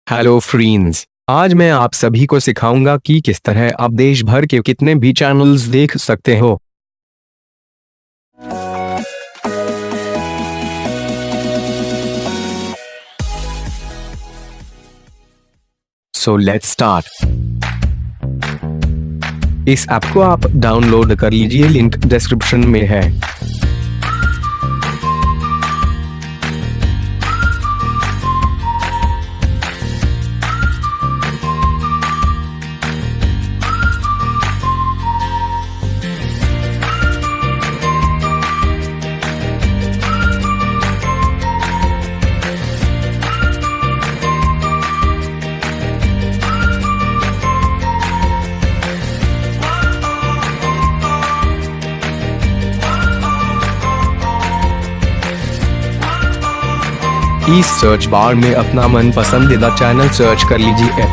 Hello friends, आज मैं आप सभी को सिखाऊंगा कि किस तरह आप देश भर के कितने भी चैनल्स देख सकते हो। So let's start. इस ऐप को आप डाउनलोड कर लीजिए, लिंक डिस्क्रिप्शन में है। इस सर्च बार में अपना मन पसंदीदा चैनल सर्च कर लीजिए।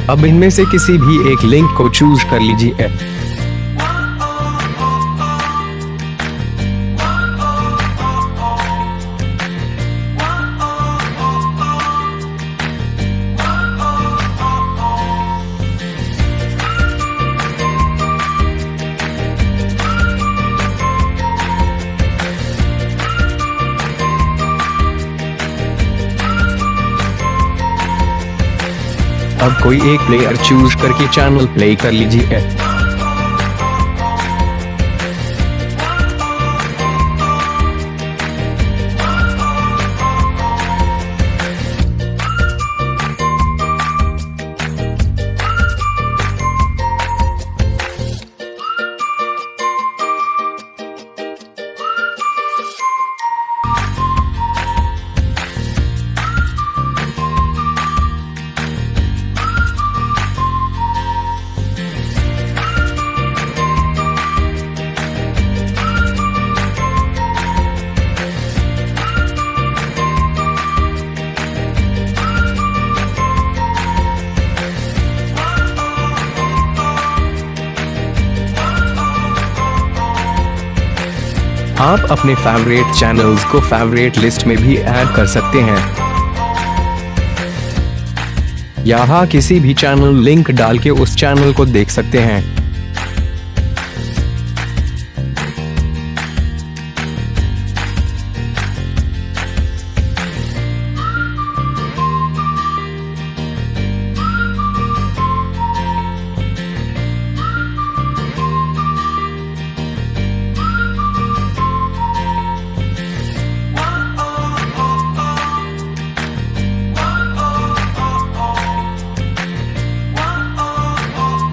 अब इनमें से किसी भी एक लिंक को चूज कर लीजिए। अब कोई एक प्लेयर चूज करके चैनल प्ले कर लीजिए। आप अपने फेवरेट चैनल्स को फेवरेट लिस्ट में भी ऐड कर सकते हैं। यहाँ किसी भी चैनल लिंक डाल के उस चैनल को देख सकते हैं।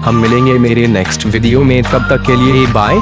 हम मिलेंगे मेरे नेक्स्ट वीडियो में, तब तक के लिए बाय।